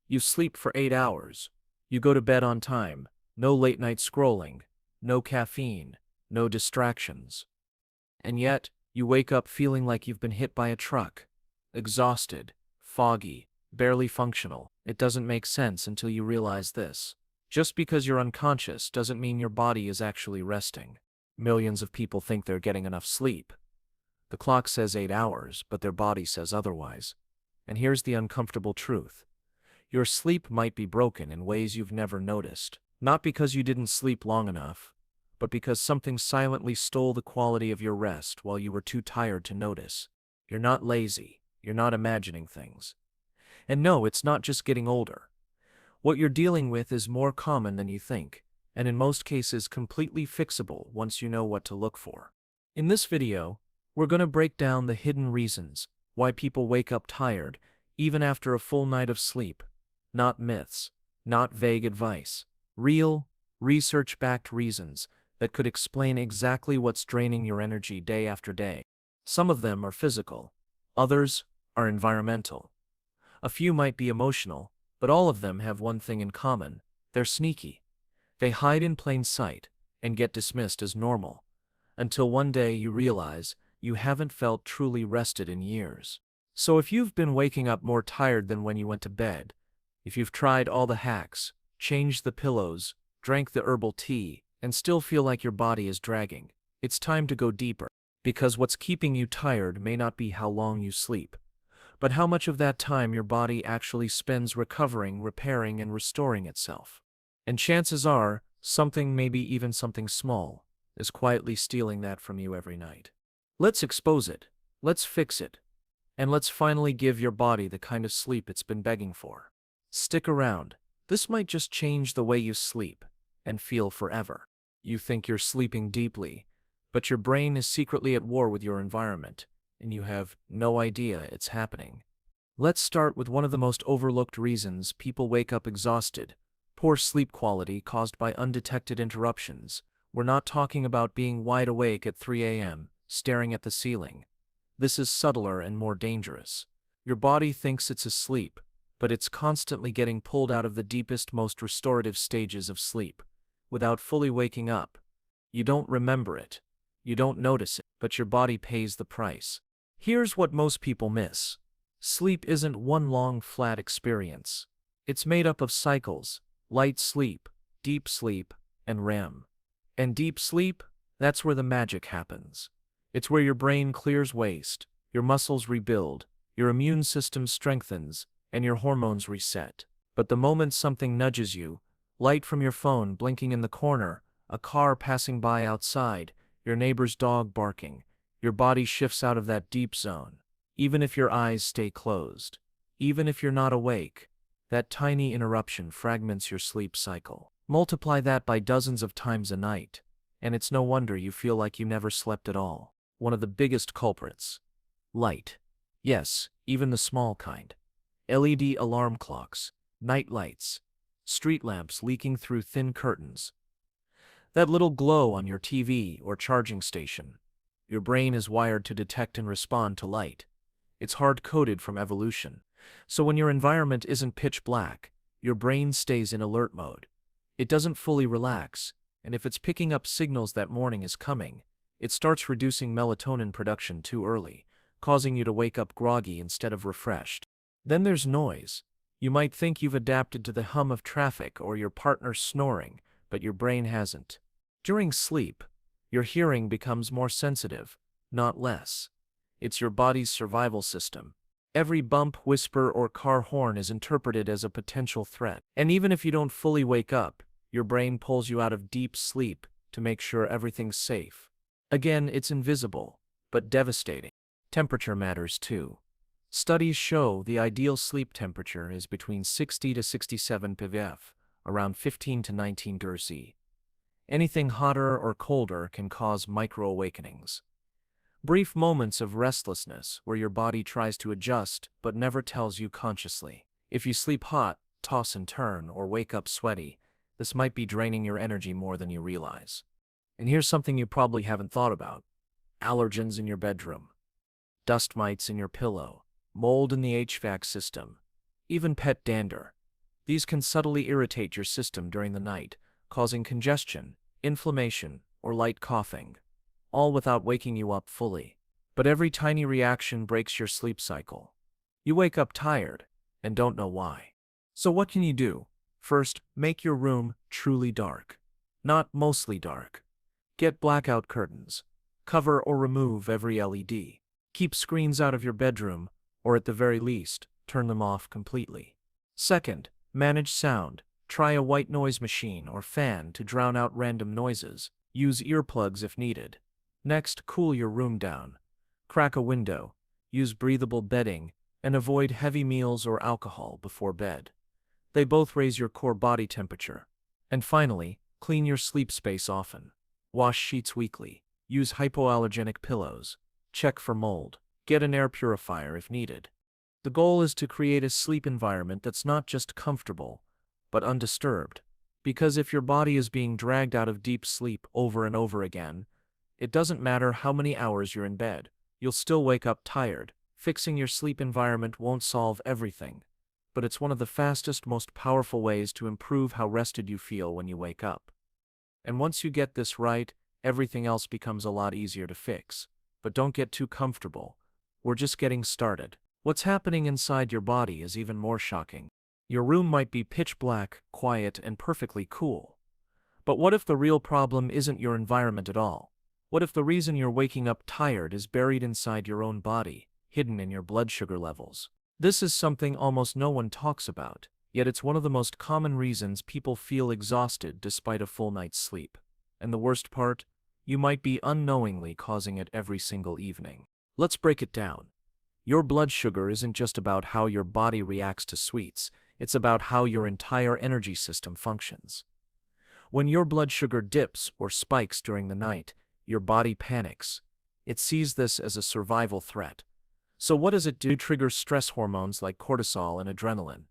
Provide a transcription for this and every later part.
You sleep for 8 hours. You go to bed on time. No late night scrolling. No caffeine. No distractions. And yet, you wake up feeling like you've been hit by a truck. Exhausted, foggy, barely functional. It doesn't make sense until you realize this. Just because you're unconscious doesn't mean your body is actually resting. Millions of people think they're getting enough sleep. The clock says 8 hours, but their body says otherwise. And here's the uncomfortable truth. Your sleep might be broken in ways you've never noticed. Not because you didn't sleep long enough, but because something silently stole the quality of your rest while you were too tired to notice. You're not lazy. You're not imagining things. And no, it's not just getting older. What you're dealing with is more common than you think, and in most cases completely fixable once you know what to look for. In this video, we're going to break down the hidden reasons why people wake up tired even after a full night of sleep. Not myths, not vague advice. Real, research-backed reasons that could explain exactly what's draining your energy day after day. Some of them are physical, others are environmental. A few might be emotional, but all of them have one thing in common: they're sneaky. They hide in plain sight and get dismissed as normal, until one day you realize you haven't felt truly rested in years. So if you've been waking up more tired than when you went to bed, if you've tried all the hacks, changed the pillows, drank the herbal tea, and still feel like your body is dragging, it's time to go deeper. Because what's keeping you tired may not be how long you sleep, but how much of that time your body actually spends recovering, repairing, and restoring itself. And chances are, something, maybe even something small, is quietly stealing that from you every night. Let's expose it, let's fix it, and let's finally give your body the kind of sleep it's been begging for. Stick around. This might just change the way you sleep and feel forever. You think you're sleeping deeply, but your brain is secretly at war with your environment, and you have no idea it's happening. Let's start with one of the most overlooked reasons people wake up exhausted: poor sleep quality caused by undetected interruptions. We're not talking about being wide awake at 3 a.m., staring at the ceiling. This is subtler and more dangerous. Your body thinks it's asleep, but it's constantly getting pulled out of the deepest, most restorative stages of sleep, without fully waking up. You don't remember it. You don't notice it, but your body pays the price. Here's what most people miss. Sleep isn't one long, flat experience. It's made up of cycles: light sleep, deep sleep, and REM. And deep sleep, that's where the magic happens. It's where your brain clears waste, your muscles rebuild, your immune system strengthens, and your hormones reset. But the moment something nudges you, light from your phone blinking in the corner, a car passing by outside, your neighbor's dog barking, your body shifts out of that deep zone. Even if your eyes stay closed, even if you're not awake, that tiny interruption fragments your sleep cycle. Multiply that by dozens of times a night, and it's no wonder you feel like you never slept at all. One of the biggest culprits: light. Yes, even the small kind. LED alarm clocks, night lights, street lamps leaking through thin curtains. That little glow on your TV or charging station. Your brain is wired to detect and respond to light. It's hard-coded from evolution. So when your environment isn't pitch black, your brain stays in alert mode. It doesn't fully relax, and if it's picking up signals that morning is coming, it starts reducing melatonin production too early, causing you to wake up groggy instead of refreshed. Then there's noise. You might think you've adapted to the hum of traffic or your partner snoring, but your brain hasn't. During sleep, your hearing becomes more sensitive, not less. It's your body's survival system. Every bump, whisper, or car horn is interpreted as a potential threat. And even if you don't fully wake up, your brain pulls you out of deep sleep to make sure everything's safe. Again, it's invisible, but devastating. Temperature matters too. Studies show the ideal sleep temperature is between 60 to 67 pVF, around 15 to 19 degrees C. Anything hotter or colder can cause micro-awakenings. Brief moments of restlessness where your body tries to adjust but never tells you consciously. If you sleep hot, toss and turn, or wake up sweaty, this might be draining your energy more than you realize. And here's something you probably haven't thought about: allergens in your bedroom, dust mites in your pillow, mold in the HVAC system, even pet dander. These can subtly irritate your system during the night, causing congestion, inflammation, or light coughing, all without waking you up fully. But every tiny reaction breaks your sleep cycle. You wake up tired and don't know why. So what can you do? First, make your room truly dark. Not mostly dark. Get blackout curtains. Cover or remove every LED. Keep screens out of your bedroom, or at the very least, turn them off completely. Second, manage sound. Try a white noise machine or fan to drown out random noises. Use earplugs if needed. Next, cool your room down. Crack a window, use breathable bedding, and avoid heavy meals or alcohol before bed. They both raise your core body temperature. And finally, clean your sleep space often. Wash sheets weekly. Use hypoallergenic pillows. Check for mold. Get an air purifier if needed. The goal is to create a sleep environment that's not just comfortable, but undisturbed. Because if your body is being dragged out of deep sleep over and over again, it doesn't matter how many hours you're in bed, you'll still wake up tired. Fixing your sleep environment won't solve everything, but it's one of the fastest, most powerful ways to improve how rested you feel when you wake up. And once you get this right, everything else becomes a lot easier to fix. But don't get too comfortable. We're just getting started. What's happening inside your body is even more shocking. Your room might be pitch black, quiet, and perfectly cool. But what if the real problem isn't your environment at all? What if the reason you're waking up tired is buried inside your own body, hidden in your blood sugar levels? This is something almost no one talks about, yet it's one of the most common reasons people feel exhausted despite a full night's sleep. And the worst part? You might be unknowingly causing it every single evening. Let's break it down. Your blood sugar isn't just about how your body reacts to sweets, it's about how your entire energy system functions. When your blood sugar dips or spikes during the night, your body panics. It sees this as a survival threat. So what does it do? Trigger stress hormones like cortisol and adrenaline.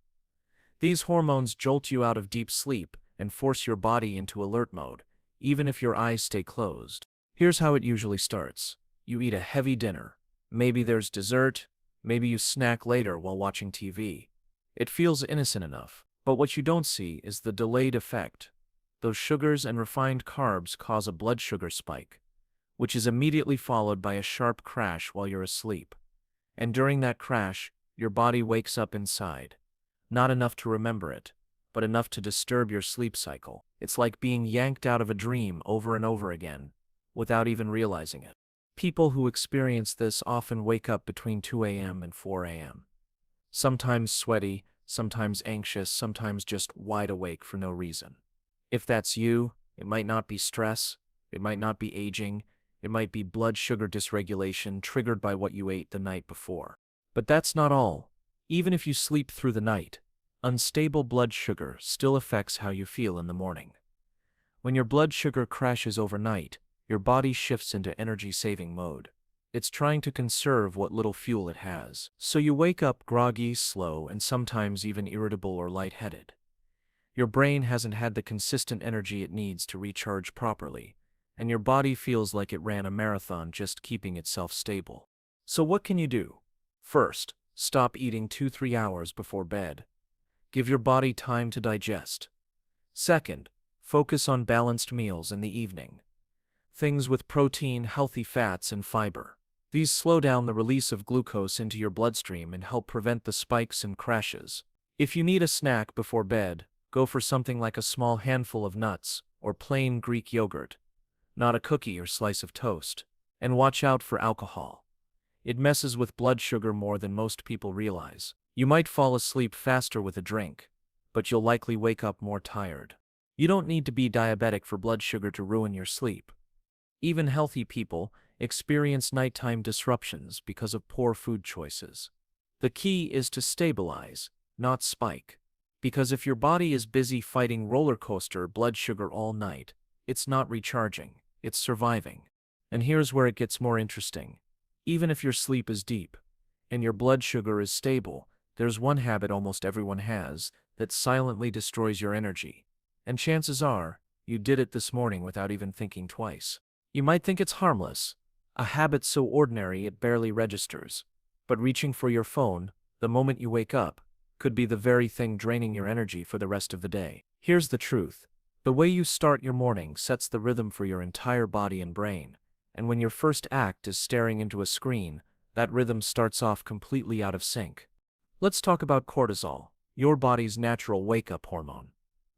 These hormones jolt you out of deep sleep and force your body into alert mode, even if your eyes stay closed. Here's how it usually starts. You eat a heavy dinner. Maybe there's dessert, maybe you snack later while watching TV. It feels innocent enough, but what you don't see is the delayed effect. Those sugars and refined carbs cause a blood sugar spike, which is immediately followed by a sharp crash while you're asleep. And during that crash, your body wakes up inside. Not enough to remember it, but enough to disturb your sleep cycle. It's like being yanked out of a dream over and over again, without even realizing it. People who experience this often wake up between 2 a.m. and 4 a.m. Sometimes sweaty, sometimes anxious, sometimes just wide awake for no reason. If that's you, it might not be stress, it might not be aging, it might be blood sugar dysregulation triggered by what you ate the night before. But that's not all. Even if you sleep through the night, unstable blood sugar still affects how you feel in the morning. When your blood sugar crashes overnight, your body shifts into energy-saving mode. It's trying to conserve what little fuel it has. So you wake up groggy, slow, and sometimes even irritable or lightheaded. Your brain hasn't had the consistent energy it needs to recharge properly, and your body feels like it ran a marathon just keeping itself stable. So what can you do? First, stop eating 2-3 hours before bed. Give your body time to digest. Second, focus on balanced meals in the evening. Things with protein, healthy fats, and fiber. These slow down the release of glucose into your bloodstream and help prevent the spikes and crashes. If you need a snack before bed, go for something like a small handful of nuts or plain Greek yogurt, not a cookie or slice of toast. And watch out for alcohol. It messes with blood sugar more than most people realize. You might fall asleep faster with a drink, but you'll likely wake up more tired. You don't need to be diabetic for blood sugar to ruin your sleep. Even healthy people experience nighttime disruptions because of poor food choices. The key is to stabilize, not spike. Because if your body is busy fighting roller coaster blood sugar all night, it's not recharging, it's surviving. And here's where it gets more interesting. Even if your sleep is deep and your blood sugar is stable, there's one habit almost everyone has that silently destroys your energy. And chances are, you did it this morning without even thinking twice. You might think it's harmless, a habit so ordinary it barely registers. But reaching for your phone, the moment you wake up, could be the very thing draining your energy for the rest of the day. Here's the truth. The way you start your morning sets the rhythm for your entire body and brain, and when your first act is staring into a screen, that rhythm starts off completely out of sync. Let's talk about cortisol, your body's natural wake-up hormone.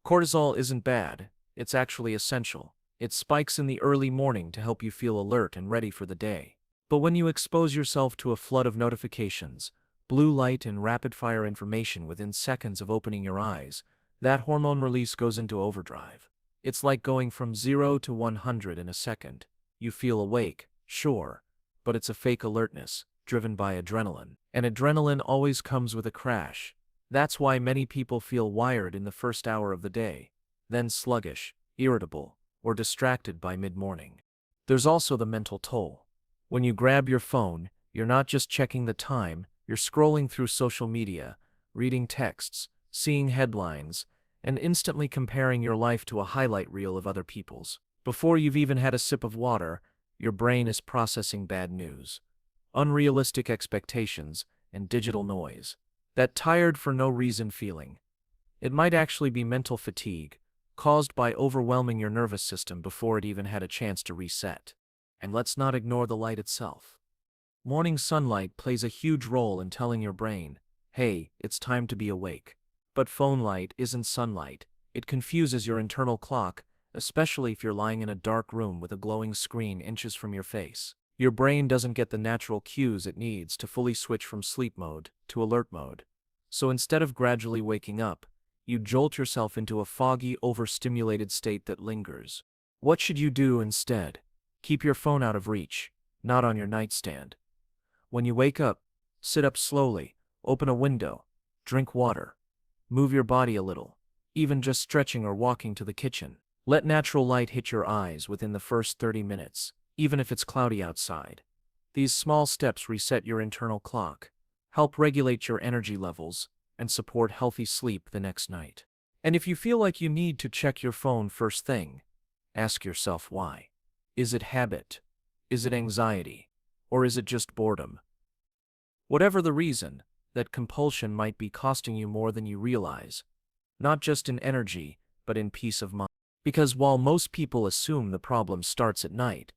Cortisol isn't bad, it's actually essential. It spikes in the early morning to help you feel alert and ready for the day. But when you expose yourself to a flood of notifications, blue light and rapid-fire information within seconds of opening your eyes, that hormone release goes into overdrive. It's like going from 0 to 100 in a second. You feel awake, sure, but it's a fake alertness, driven by adrenaline. And adrenaline always comes with a crash. That's why many people feel wired in the first hour of the day, then sluggish, irritable, or distracted by mid-morning. There's also the mental toll. When you grab your phone, you're not just checking the time, you're scrolling through social media, reading texts, seeing headlines, and instantly comparing your life to a highlight reel of other people's. Before you've even had a sip of water, your brain is processing bad news, unrealistic expectations, and digital noise. That tired for no reason feeling. It might actually be mental fatigue, caused by overwhelming your nervous system before it even had a chance to reset. And let's not ignore the light itself. Morning sunlight plays a huge role in telling your brain, hey, it's time to be awake. But phone light isn't sunlight. It confuses your internal clock, especially if you're lying in a dark room with a glowing screen inches from your face. Your brain doesn't get the natural cues it needs to fully switch from sleep mode to alert mode. So instead of gradually waking up, you jolt yourself into a foggy, overstimulated state that lingers. What should you do instead? Keep your phone out of reach, not on your nightstand. When you wake up, sit up slowly, open a window, drink water, move your body a little, even just stretching or walking to the kitchen. Let natural light hit your eyes within the first 30 minutes, even if it's cloudy outside. These small steps reset your internal clock, help regulate your energy levels, and support healthy sleep the next night. And if you feel like you need to check your phone first thing, ask yourself why. Is it habit? Is it anxiety? Or is it just boredom? Whatever the reason, that compulsion might be costing you more than you realize, not just in energy, but in peace of mind. Because while most people assume the problem starts at night,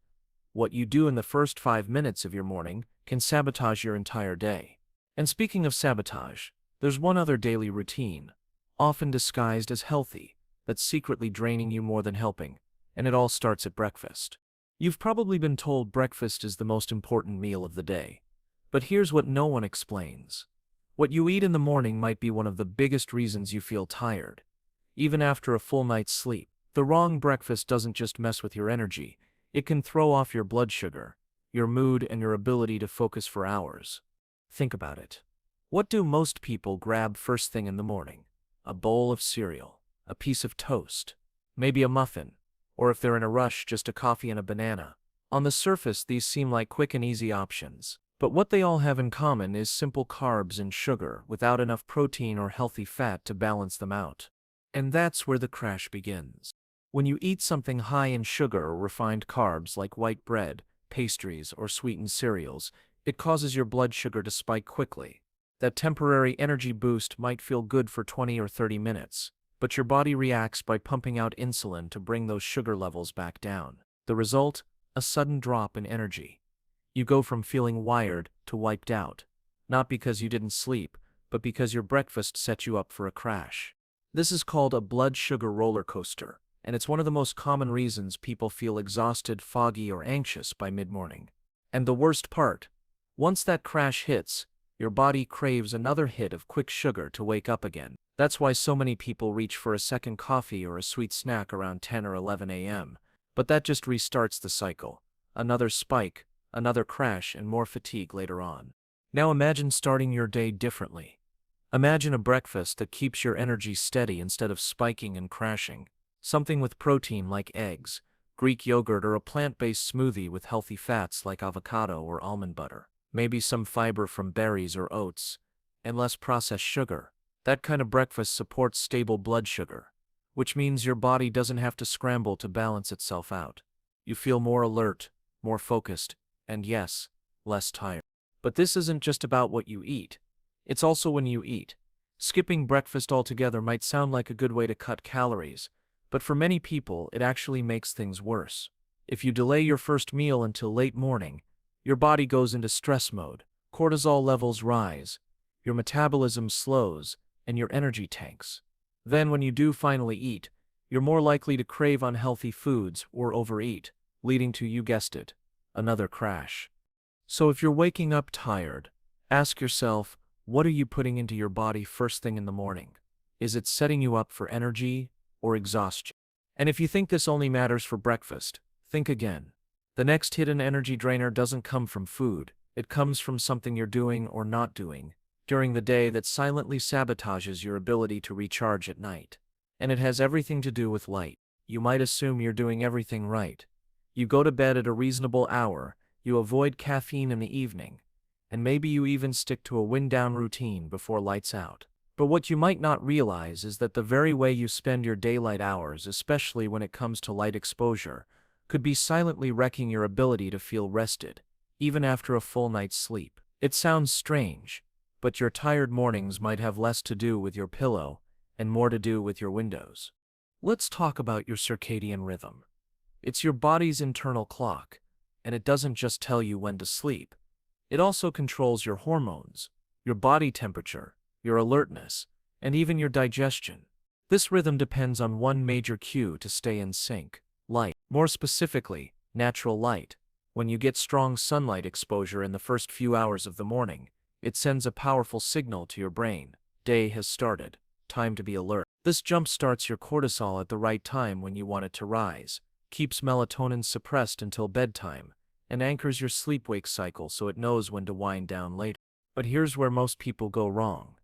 what you do in the first 5 minutes of your morning can sabotage your entire day. And speaking of sabotage, there's one other daily routine, often disguised as healthy, that's secretly draining you more than helping, and it all starts at breakfast. You've probably been told breakfast is the most important meal of the day, but here's what no one explains. What you eat in the morning might be one of the biggest reasons you feel tired, even after a full night's sleep. The wrong breakfast doesn't just mess with your energy, it can throw off your blood sugar, your mood, and your ability to focus for hours. Think about it. What do most people grab first thing in the morning? A bowl of cereal, a piece of toast, maybe a muffin, or if they're in a rush, just a coffee and a banana. On the surface, these seem like quick and easy options, but what they all have in common is simple carbs and sugar without enough protein or healthy fat to balance them out. And that's where the crash begins. When you eat something high in sugar or refined carbs like white bread, pastries, or sweetened cereals, it causes your blood sugar to spike quickly. That temporary energy boost might feel good for 20 or 30 minutes, but your body reacts by pumping out insulin to bring those sugar levels back down. The result? A sudden drop in energy. You go from feeling wired to wiped out, not because you didn't sleep, but because your breakfast set you up for a crash. This is called a blood sugar roller coaster, and it's one of the most common reasons people feel exhausted, foggy, or anxious by mid-morning. And the worst part, once that crash hits, your body craves another hit of quick sugar to wake up again. That's why so many people reach for a second coffee or a sweet snack around 10 or 11 a.m. But that just restarts the cycle. Another spike, another crash, and more fatigue later on. Now imagine starting your day differently. Imagine a breakfast that keeps your energy steady instead of spiking and crashing. Something with protein like eggs, Greek yogurt, or a plant-based smoothie with healthy fats like avocado or almond butter. Maybe some fiber from berries or oats, and less processed sugar. That kind of breakfast supports stable blood sugar, which means your body doesn't have to scramble to balance itself out. You feel more alert, more focused, and yes, less tired. But this isn't just about what you eat. It's also when you eat. Skipping breakfast altogether might sound like a good way to cut calories, but for many people, it actually makes things worse. If you delay your first meal until late morning, your body goes into stress mode, cortisol levels rise, your metabolism slows, and your energy tanks. Then when you do finally eat, you're more likely to crave unhealthy foods or overeat, leading to, you guessed it, another crash. So if you're waking up tired, ask yourself, what are you putting into your body first thing in the morning? Is it setting you up for energy or exhaustion? And if you think this only matters for breakfast, think again. The next hidden energy drainer doesn't come from food, it comes from something you're doing or not doing during the day that silently sabotages your ability to recharge at night. And it has everything to do with light. You might assume you're doing everything right. You go to bed at a reasonable hour, you avoid caffeine in the evening, and maybe you even stick to a wind-down routine before lights out. But what you might not realize is that the very way you spend your daylight hours, especially when it comes to light exposure, could be silently wrecking your ability to feel rested, even after a full night's sleep. It sounds strange, but your tired mornings might have less to do with your pillow and more to do with your windows. Let's talk about your circadian rhythm. It's your body's internal clock, and it doesn't just tell you when to sleep. It also controls your hormones, your body temperature, your alertness, and even your digestion. This rhythm depends on one major cue to stay in sync: light. More specifically, natural light. When you get strong sunlight exposure in the first few hours of the morning, it sends a powerful signal to your brain. Day has started. Time to be alert. This jump starts your cortisol at the right time when you want it to rise, keeps melatonin suppressed until bedtime, and anchors your sleep-wake cycle so it knows when to wind down later. But here's where most people go wrong.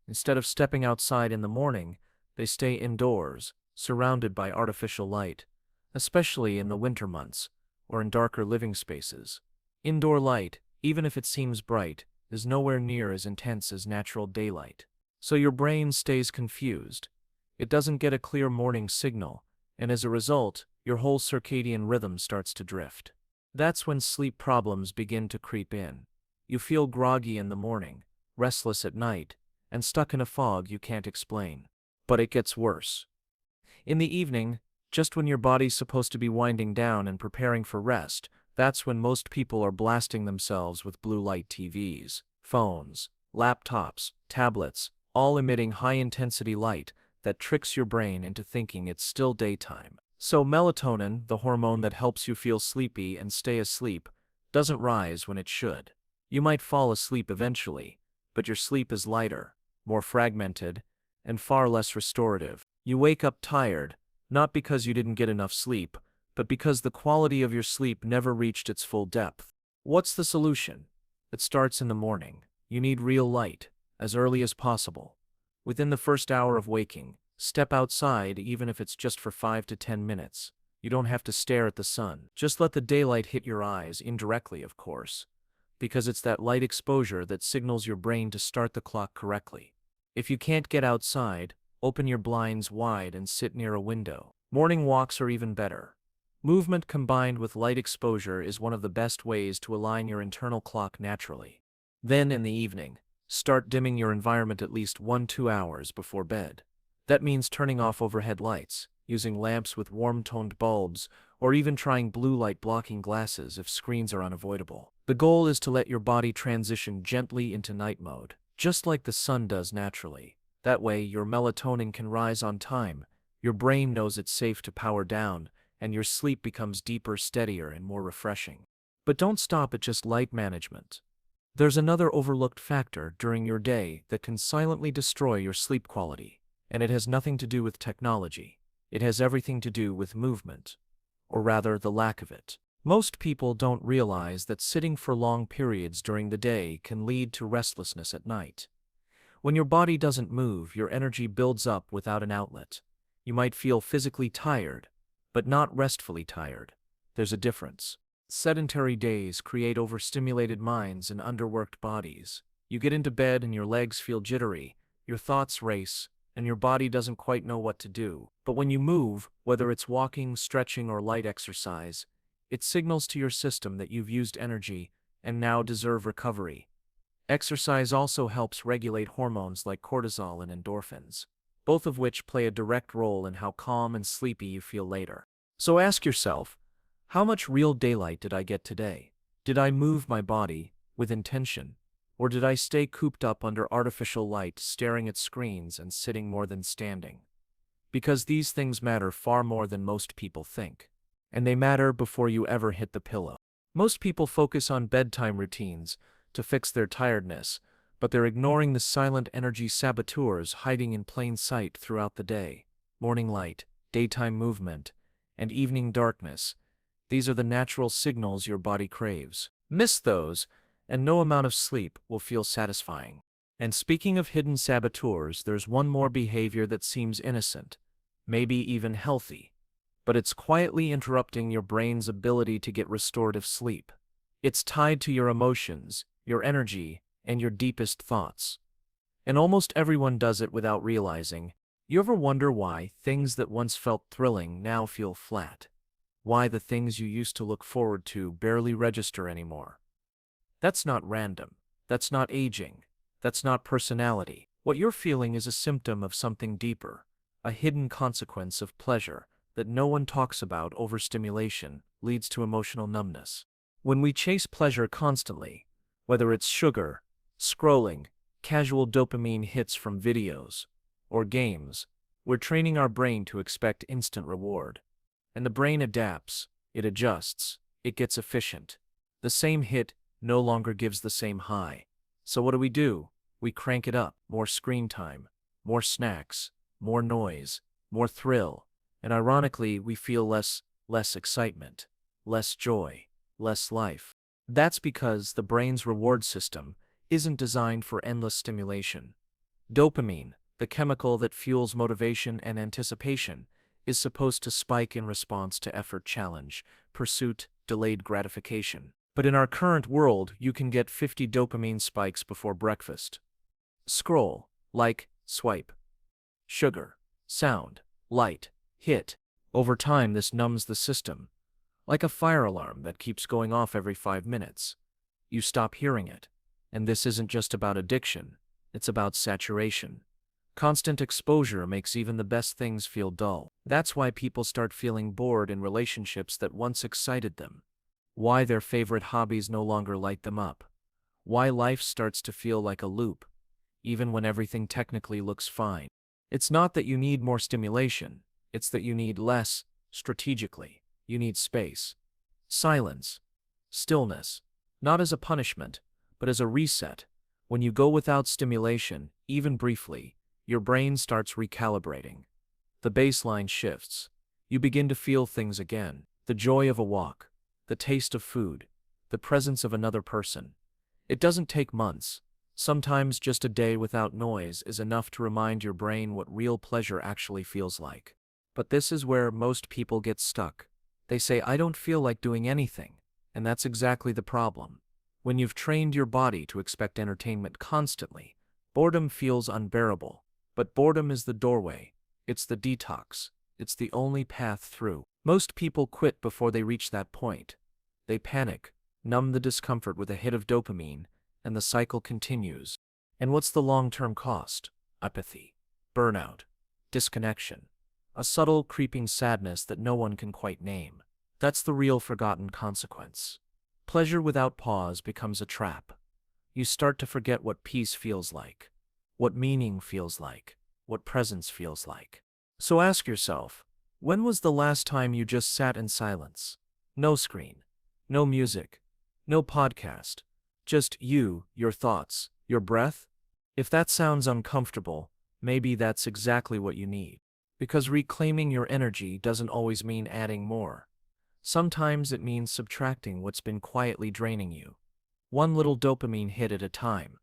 Instead of stepping outside in the morning, they stay indoors, surrounded by artificial light, especially in the winter months or in darker living spaces. Indoor light, even if it seems bright, is nowhere near as intense as natural daylight. So your brain stays confused. It doesn't get a clear morning signal, and as a result, your whole circadian rhythm starts to drift. That's when sleep problems begin to creep in. You feel groggy in the morning, restless at night, and stuck in a fog you can't explain. But it gets worse. In the evening, just when your body's supposed to be winding down and preparing for rest, that's when most people are blasting themselves with blue light TVs, phones, laptops, tablets, all emitting high-intensity light that tricks your brain into thinking it's still daytime. So melatonin, the hormone that helps you feel sleepy and stay asleep, doesn't rise when it should. You might fall asleep eventually, but your sleep is lighter, more fragmented, and far less restorative. You wake up tired, not because you didn't get enough sleep, but because the quality of your sleep never reached its full depth. What's the solution? It starts in the morning. You need real light, as early as possible. Within the first hour of waking, step outside even if it's just for 5 to 10 minutes. You don't have to stare at the sun. Just let the daylight hit your eyes, indirectly of course, because it's that light exposure that signals your brain to start the clock correctly. If you can't get outside, open your blinds wide and sit near a window. Morning walks are even better. Movement combined with light exposure is one of the best ways to align your internal clock naturally. Then in the evening, start dimming your environment at least 1-2 hours before bed. That means turning off overhead lights, using lamps with warm-toned bulbs, or even trying blue light blocking glasses if screens are unavoidable. The goal is to let your body transition gently into night mode, just like the sun does naturally. That way, your melatonin can rise on time, your brain knows it's safe to power down, and your sleep becomes deeper, steadier, and more refreshing. But don't stop at just light management. There's another overlooked factor during your day that can silently destroy your sleep quality, and it has nothing to do with technology. It has everything to do with movement, or rather the lack of it. Most people don't realize that sitting for long periods during the day can lead to restlessness at night. When your body doesn't move, your energy builds up without an outlet. You might feel physically tired, but not restfully tired. There's a difference. Sedentary days create overstimulated minds and underworked bodies. You get into bed and your legs feel jittery, your thoughts race, and your body doesn't quite know what to do. But when you move, whether it's walking, stretching, or light exercise, it signals to your system that you've used energy and now deserve recovery. Exercise also helps regulate hormones like cortisol and endorphins, both of which play a direct role in how calm and sleepy you feel later. So ask yourself, how much real daylight did I get today? Did I move my body with intention? Or did I stay cooped up under artificial light, staring at screens and sitting more than standing? Because these things matter far more than most people think. And they matter before you ever hit the pillow. Most people focus on bedtime routines to fix their tiredness, but they're ignoring the silent energy saboteurs hiding in plain sight throughout the day. Morning light, daytime movement, and evening darkness. These are the natural signals your body craves. Miss those, and no amount of sleep will feel satisfying. And speaking of hidden saboteurs, there's one more behavior that seems innocent, maybe even healthy, but it's quietly interrupting your brain's ability to get restorative sleep. It's tied to your emotions, your energy, and your deepest thoughts. And almost everyone does it without realizing. You ever wonder why things that once felt thrilling now feel flat? Why the things you used to look forward to barely register anymore? That's not random. That's not aging. That's not personality. What you're feeling is a symptom of something deeper, a hidden consequence of pleasure that no one talks about. Overstimulation leads to emotional numbness. When we chase pleasure constantly, whether it's sugar, scrolling, casual dopamine hits from videos, or games, we're training our brain to expect instant reward. And the brain adapts, it adjusts, it gets efficient. The same hit no longer gives the same high. So what do? We crank it up. More screen time, more snacks, more noise, more thrill. And ironically, we feel less excitement, less joy, less life. That's because the brain's reward system isn't designed for endless stimulation. Dopamine, the chemical that fuels motivation and anticipation, is supposed to spike in response to effort, challenge, pursuit, delayed gratification. But in our current world, you can get 50 dopamine spikes before breakfast. Scroll, like, swipe. Sugar, sound, light, hit. Over time, this numbs the system, like a fire alarm that keeps going off every 5 minutes. You stop hearing it. And this isn't just about addiction, it's about saturation. Constant exposure makes even the best things feel dull. That's why people start feeling bored in relationships that once excited them. Why their favorite hobbies no longer light them up. Why life starts to feel like a loop, even when everything technically looks fine. It's not that you need more stimulation, it's that you need less, strategically. You need space, silence, stillness, not as a punishment, but as a reset. When you go without stimulation, even briefly, your brain starts recalibrating. The baseline shifts. You begin to feel things again, the joy of a walk, the taste of food, the presence of another person. It doesn't take months. Sometimes just a day without noise is enough to remind your brain what real pleasure actually feels like. But this is where most people get stuck. They say, I don't feel like doing anything. And that's exactly the problem. When you've trained your body to expect entertainment constantly, boredom feels unbearable. But boredom is the doorway. It's the detox. It's the only path through. Most people quit before they reach that point. They panic, numb the discomfort with a hit of dopamine, and the cycle continues. And what's the long-term cost? Apathy, burnout, disconnection, a subtle, creeping sadness that no one can quite name. That's the real forgotten consequence. Pleasure without pause becomes a trap. You start to forget what peace feels like, what meaning feels like, what presence feels like. So ask yourself, when was the last time you just sat in silence? No screen, no music, no podcast, just you, your thoughts, your breath? If that sounds uncomfortable, maybe that's exactly what you need. Because reclaiming your energy doesn't always mean adding more. Sometimes it means subtracting what's been quietly draining you. One little dopamine hit at a time.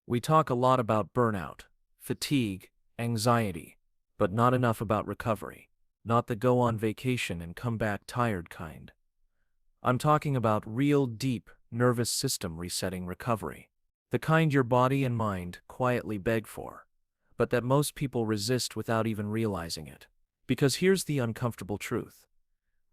We talk a lot about burnout, fatigue, anxiety, but not enough about recovery. Not the go on vacation and come back tired kind. I'm talking about real deep, nervous system resetting recovery. The kind your body and mind quietly beg for, but that most people resist without even realizing it. Because here's the uncomfortable truth.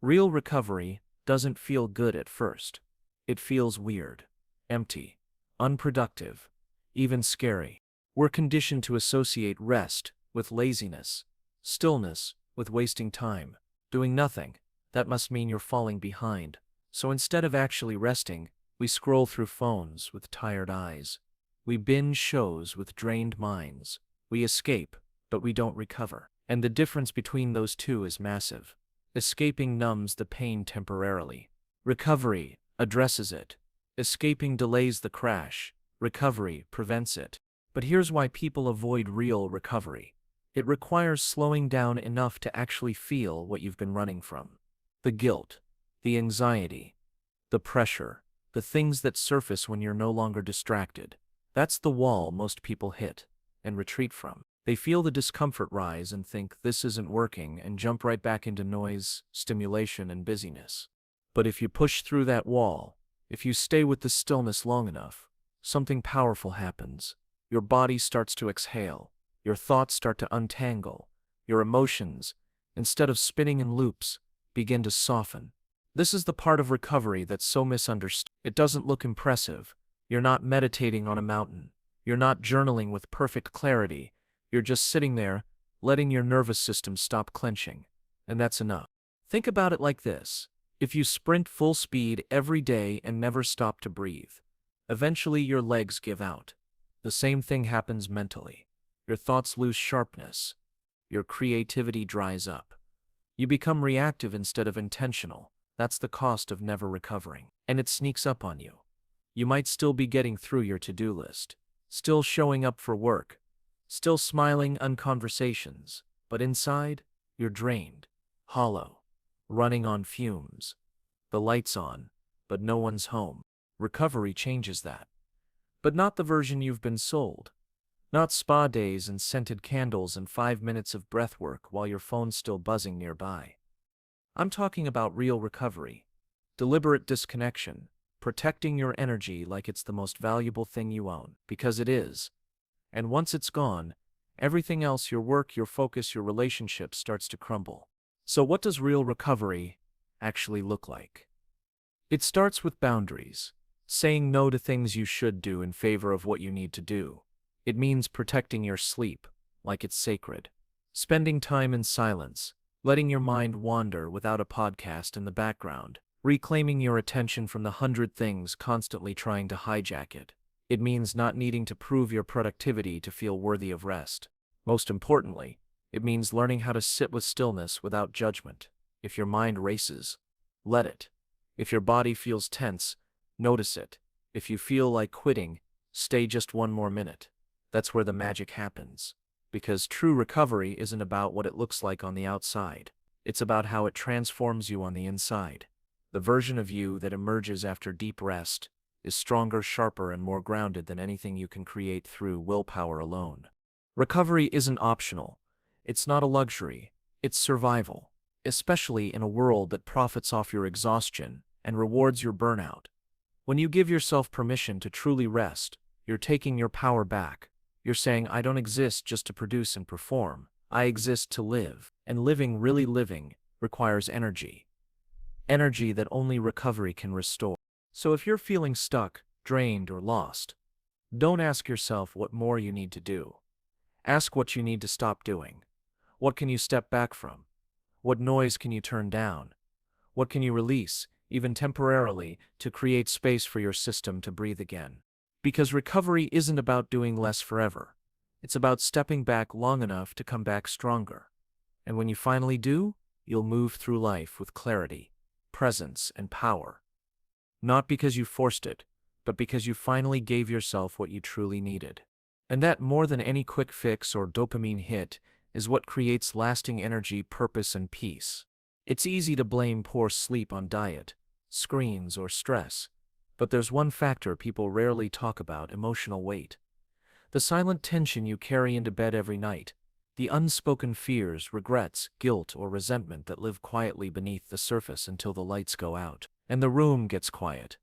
Real recovery doesn't feel good at first. It feels weird, empty, unproductive, even scary. We're conditioned to associate rest with laziness, stillness with wasting time. Doing nothing, that must mean you're falling behind. So instead of actually resting, we scroll through phones with tired eyes. We binge shows with drained minds. We escape, but we don't recover. And the difference between those two is massive. Escaping numbs the pain temporarily. Recovery addresses it. Escaping delays the crash. Recovery prevents it. But here's why people avoid real recovery. It requires slowing down enough to actually feel what you've been running from. The guilt, the anxiety, the pressure, the things that surface when you're no longer distracted. That's the wall most people hit and retreat from. They feel the discomfort rise and think this isn't working and jump right back into noise, stimulation, and busyness. But if you push through that wall, if you stay with the stillness long enough, something powerful happens. Your body starts to exhale. Your thoughts start to untangle. Your emotions, instead of spinning in loops, begin to soften. This is the part of recovery that's so misunderstood. It doesn't look impressive. You're not meditating on a mountain. You're not journaling with perfect clarity. You're just sitting there, letting your nervous system stop clenching. And that's enough. Think about it like this. If you sprint full speed every day and never stop to breathe, eventually your legs give out. The same thing happens mentally. Your thoughts lose sharpness. Your creativity dries up. You become reactive instead of intentional. That's the cost of never recovering. And it sneaks up on you. You might still be getting through your to-do list, still showing up for work, still smiling on conversations, but inside, you're drained, hollow, running on fumes. The light's on, but no one's home. Recovery changes that. But not the version you've been sold. Not spa days and scented candles and 5 minutes of breath work while your phone's still buzzing nearby. I'm talking about real recovery. Deliberate disconnection. Protecting your energy like it's the most valuable thing you own. Because it is. And once it's gone, everything else, your work, your focus, your relationships, starts to crumble. So what does real recovery actually look like? It starts with boundaries. Saying no to things you should do in favor of what you need to do. It means protecting your sleep, like it's sacred. Spending time in silence, letting your mind wander without a podcast in the background. Reclaiming your attention from the 100 things constantly trying to hijack it. It means not needing to prove your productivity to feel worthy of rest. Most importantly, it means learning how to sit with stillness without judgment. If your mind races, let it. If your body feels tense, notice it. If you feel like quitting, stay just one more minute. That's where the magic happens. Because true recovery isn't about what it looks like on the outside. It's about how it transforms you on the inside. The version of you that emerges after deep rest is stronger, sharper, and more grounded than anything you can create through willpower alone. Recovery isn't optional. It's not a luxury. It's survival, especially in a world that profits off your exhaustion and rewards your burnout. When you give yourself permission to truly rest, you're taking your power back. You're saying, I don't exist just to produce and perform. I exist to live. And living, really living, requires energy. Energy that only recovery can restore. So if you're feeling stuck, drained, or lost, don't ask yourself what more you need to do. Ask what you need to stop doing. What can you step back from? What noise can you turn down? What can you release, even temporarily, to create space for your system to breathe again? Because recovery isn't about doing less forever. It's about stepping back long enough to come back stronger. And when you finally do, you'll move through life with clarity, presence, and power. Not because you forced it, but because you finally gave yourself what you truly needed. And that, more than any quick fix or dopamine hit, is what creates lasting energy, purpose, and peace. It's easy to blame poor sleep on diet, screens, or stress. But there's one factor people rarely talk about: emotional weight. The silent tension you carry into bed every night. The unspoken fears, regrets, guilt, or resentment that live quietly beneath the surface until the lights go out, and the room gets quiet,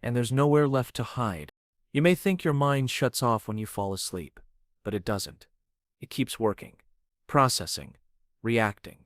and there's nowhere left to hide. You may think your mind shuts off when you fall asleep, but it doesn't. It keeps working, processing, reacting.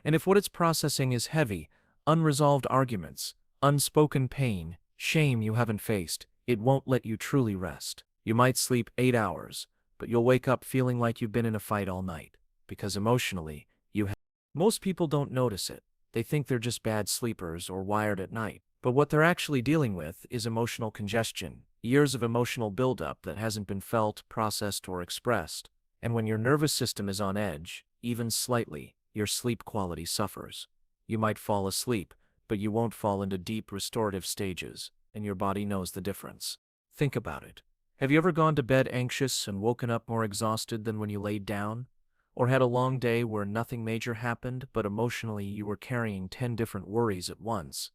And if what it's processing is heavy, unresolved arguments, unspoken pain, shame you haven't faced, it won't let you truly rest. You might sleep 8 hours, but you'll wake up feeling like you've been in a fight all night, because emotionally, you have. Most people don't notice it. They think they're just bad sleepers or wired at night. But what they're actually dealing with is emotional congestion, years of emotional buildup that hasn't been felt, processed, or expressed. And when your nervous system is on edge, even slightly, your sleep quality suffers. You might fall asleep, but you won't fall into deep restorative stages, and your body knows the difference. Think about it. Have you ever gone to bed anxious and woken up more exhausted than when you laid down? Or had a long day where nothing major happened, but emotionally you were carrying 10 different worries at once,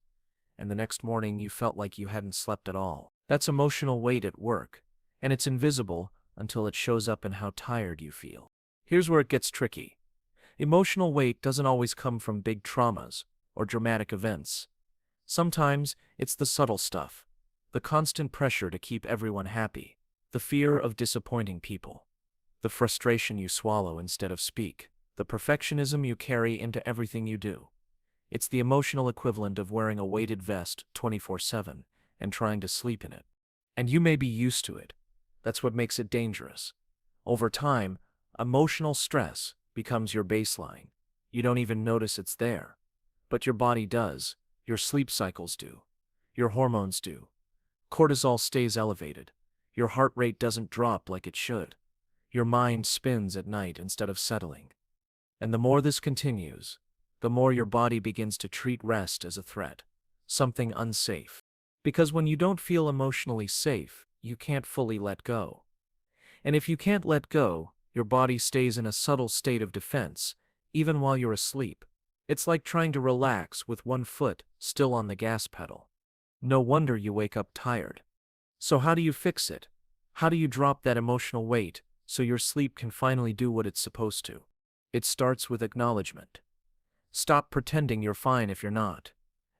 and the next morning you felt like you hadn't slept at all? That's emotional weight at work, and it's invisible until it shows up in how tired you feel. Here's where it gets tricky. Emotional weight doesn't always come from big traumas or dramatic events. Sometimes it's the subtle stuff, the constant pressure to keep everyone happy, the fear of disappointing people, the frustration you swallow instead of speak, the perfectionism you carry into everything you do. It's the emotional equivalent of wearing a weighted vest 24/7 and trying to sleep in it. And you may be used to it. That's what makes it dangerous. Over time, emotional stress becomes your baseline. You don't even notice it's there. But your body does. Your sleep cycles do. Your hormones do. Cortisol stays elevated. Your heart rate doesn't drop like it should. Your mind spins at night instead of settling. And the more this continues, the more your body begins to treat rest as a threat, something unsafe. Because when you don't feel emotionally safe, you can't fully let go. And if you can't let go, your body stays in a subtle state of defense, even while you're asleep. It's like trying to relax with one foot still on the gas pedal. No wonder you wake up tired. So how do you fix it? How do you drop that emotional weight so your sleep can finally do what it's supposed to? It starts with acknowledgement. Stop pretending you're fine if you're not.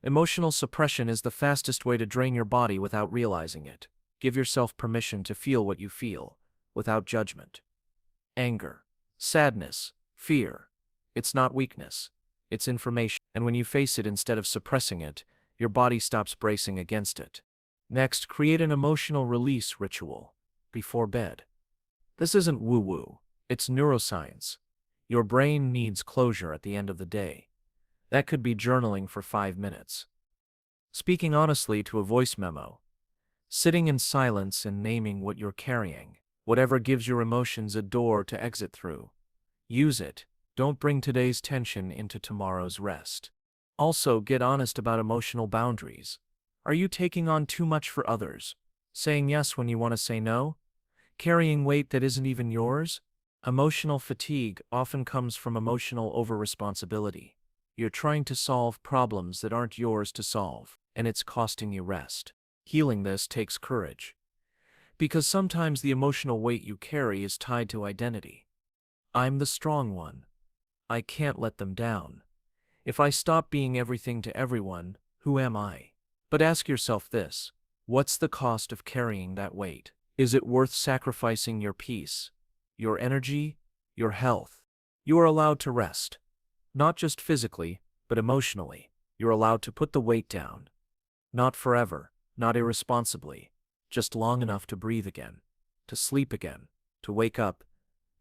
Emotional suppression is the fastest way to drain your body without realizing it. Give yourself permission to feel what you feel, without judgment. Anger, sadness, fear. It's not weakness. It's information. And when you face it instead of suppressing it, your body stops bracing against it. Next, create an emotional release ritual before bed. This isn't woo-woo. It's neuroscience. Your brain needs closure at the end of the day. That could be journaling for 5 minutes, speaking honestly to a voice memo, sitting in silence and naming what you're carrying. Whatever gives your emotions a door to exit through. Use it. Don't bring today's tension into tomorrow's rest. Also, get honest about emotional boundaries. Are you taking on too much for others? Saying yes when you want to say no? Carrying weight that isn't even yours? Emotional fatigue often comes from emotional over-responsibility. You're trying to solve problems that aren't yours to solve, and it's costing you rest. Healing this takes courage, because sometimes the emotional weight you carry is tied to identity. I'm the strong one. I can't let them down. If I stop being everything to everyone, who am I? But ask yourself this: what's the cost of carrying that weight? Is it worth sacrificing your peace, your energy, your health? You are allowed to rest. Not just physically, but emotionally. You're allowed to put the weight down. Not forever, not irresponsibly, just long enough to breathe again, to sleep again, to wake up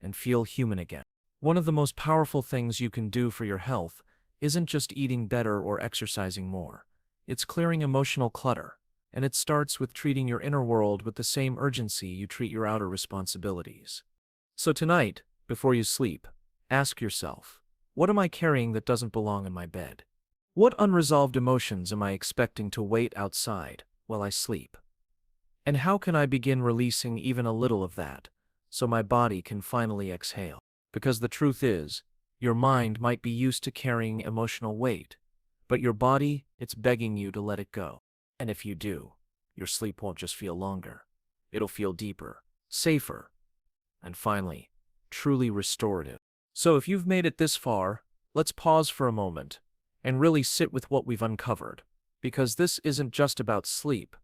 and feel human again. One of the most powerful things you can do for your health isn't just eating better or exercising more. It's clearing emotional clutter, and it starts with treating your inner world with the same urgency you treat your outer responsibilities. So tonight, before you sleep, ask yourself, what am I carrying that doesn't belong in my bed? What unresolved emotions am I expecting to wait outside while I sleep? And how can I begin releasing even a little of that, so my body can finally exhale? Because the truth is, your mind might be used to carrying emotional weight, but your body, it's begging you to let it go. And if you do, your sleep won't just feel longer. It'll feel deeper, safer, and finally, truly restorative. So if you've made it this far, let's pause for a moment and really sit with what we've uncovered. Because this isn't just about sleep.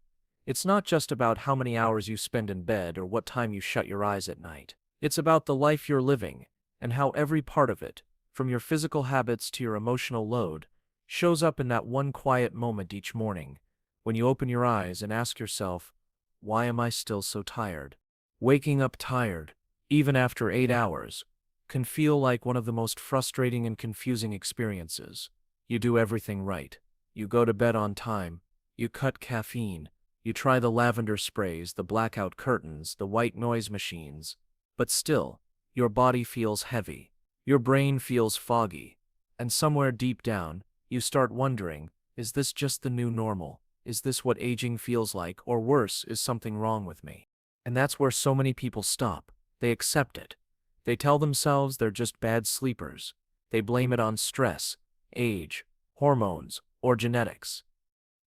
It's not just about how many hours you spend in bed or what time you shut your eyes at night. It's about the life you're living and how every part of it, from your physical habits to your emotional load, shows up in that one quiet moment each morning when you open your eyes and ask yourself, why am I still so tired? Waking up tired, even after 8 hours, can feel like one of the most frustrating and confusing experiences. You do everything right. You go to bed on time, you cut caffeine, you try the lavender sprays, the blackout curtains, the white noise machines, but still, your body feels heavy. Your brain feels foggy, and somewhere deep down, you start wondering, is this just the new normal? Is this what aging feels like, or worse, is something wrong with me? And that's where so many people stop. They accept it. They tell themselves they're just bad sleepers. They blame it on stress, age, hormones, or genetics.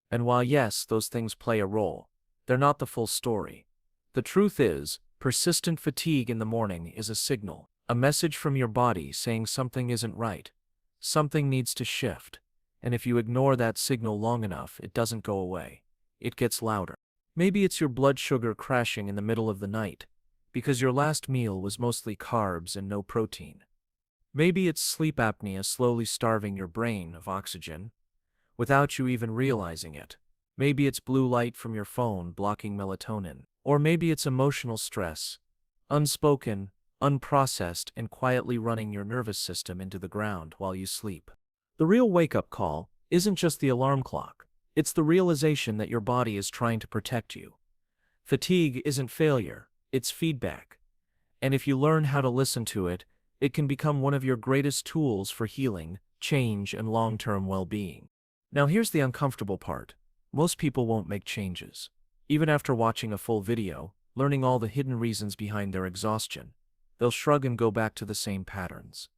And while yes, those things play a role, they're not the full story. The truth is, persistent fatigue in the morning is a signal, a message from your body saying something isn't right. Something needs to shift. And if you ignore that signal long enough, it doesn't go away. It gets louder. Maybe it's your blood sugar crashing in the middle of the night, because your last meal was mostly carbs and no protein. Maybe it's sleep apnea slowly starving your brain of oxygen, without you even realizing it. Maybe it's blue light from your phone blocking melatonin. Or maybe it's emotional stress, unspoken, unprocessed, and quietly running your nervous system into the ground while you sleep. The real wake-up call isn't just the alarm clock. It's the realization that your body is trying to protect you. Fatigue isn't failure, it's feedback. And if you learn how to listen to it, it can become one of your greatest tools for healing, change, and long-term well-being. Now here's the uncomfortable part. Most people won't make changes. Even after watching a full video, learning all the hidden reasons behind their exhaustion, they'll shrug and go back to the same patterns.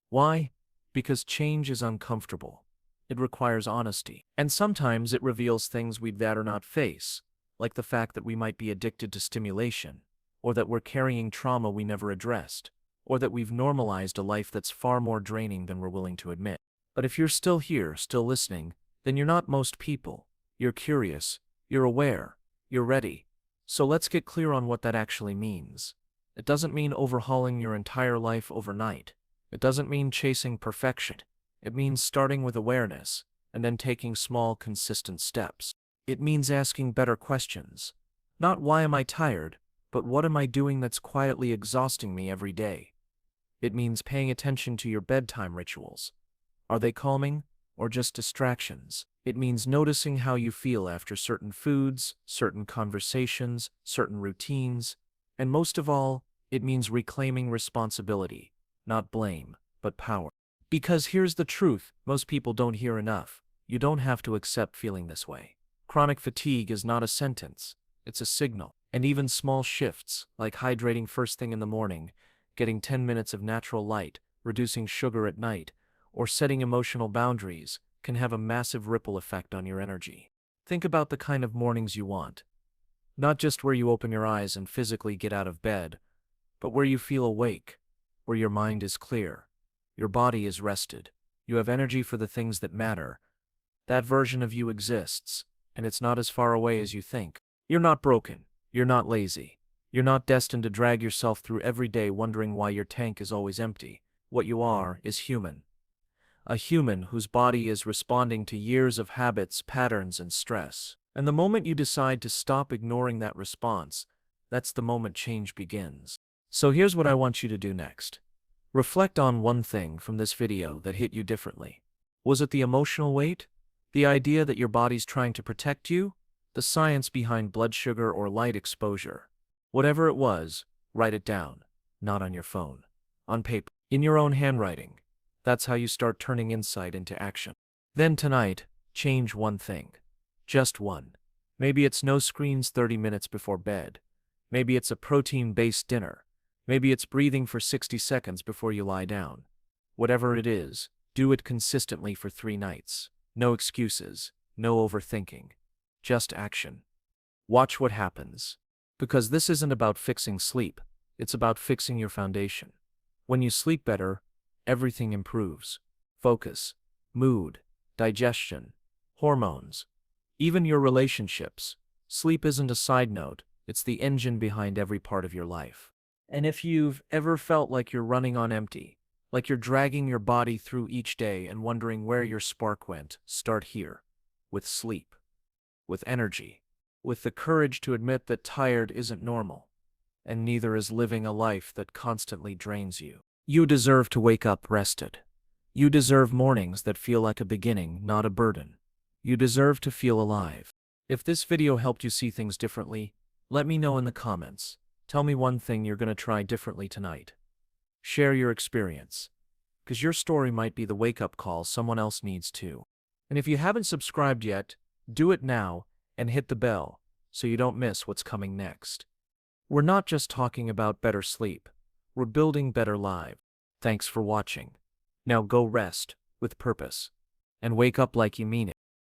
Why? Because change is uncomfortable. It requires honesty. And sometimes it reveals things we'd rather not face, like the fact that we might be addicted to stimulation, or that we're carrying trauma we never addressed, or that we've normalized a life that's far more draining than we're willing to admit. But if you're still here, still listening, then you're not most people. You're curious, you're aware, you're ready. So let's get clear on what that actually means. It doesn't mean overhauling your entire life overnight. It doesn't mean chasing perfection. It means starting with awareness, and then taking small, consistent steps. It means asking better questions. Not why am I tired, but what am I doing that's quietly exhausting me every day? It means paying attention to your bedtime rituals. Are they calming, or just distractions? It means noticing how you feel after certain foods, certain conversations, certain routines, and most of all, it means reclaiming responsibility, not blame, but power. Because here's the truth, most people don't hear enough. You don't have to accept feeling this way. Chronic fatigue is not a sentence, it's a signal. And even small shifts, like hydrating first thing in the morning, getting 10 minutes of natural light, reducing sugar at night, or setting emotional boundaries, can have a massive ripple effect on your energy. Think about the kind of mornings you want. Not just where you open your eyes and physically get out of bed, but where you feel awake, where your mind is clear, your body is rested, you have energy for the things that matter. That version of you exists, and it's not as far away as you think. You're not broken, you're not lazy, you're not destined to drag yourself through every day wondering why your tank is always empty. What you are is human. A human whose body is responding to years of habits, patterns, and stress. And the moment you decide to stop ignoring that response, that's the moment change begins. So here's what I want you to do next. Reflect on one thing from this video that hit you differently. Was it the emotional weight? The idea that your body's trying to protect you? The science behind blood sugar or light exposure? Whatever it was, write it down. Not on your phone. On paper. In your own handwriting. That's how you start turning insight into action. Then tonight, change one thing. Just one. Maybe it's no screens 30 minutes before bed. Maybe it's a protein-based dinner. Maybe it's breathing for 60 seconds before you lie down. Whatever it is, do it consistently for 3 nights. No excuses, no overthinking. Just action. Watch what happens. Because this isn't about fixing sleep, it's about fixing your foundation. When you sleep better, everything improves. Focus, mood, digestion, hormones, even your relationships. Sleep isn't a side note, it's the engine behind every part of your life. And if you've ever felt like you're running on empty, like you're dragging your body through each day and wondering where your spark went, start here. With sleep. With energy. With the courage to admit that tired isn't normal. and neither is living a life that constantly drains you. You deserve to wake up rested. You deserve mornings that feel like a beginning, not a burden. You deserve to feel alive. If this video helped you see things differently, let me know in the comments. Tell me one thing you're going to try differently tonight. Share your experience, because your story might be the wake-up call someone else needs too. And if you haven't subscribed yet, do it now and hit the bell so you don't miss what's coming next. We're not just talking about better sleep, we're building better lives. Thanks for watching. Now go rest with purpose and wake up like you mean it.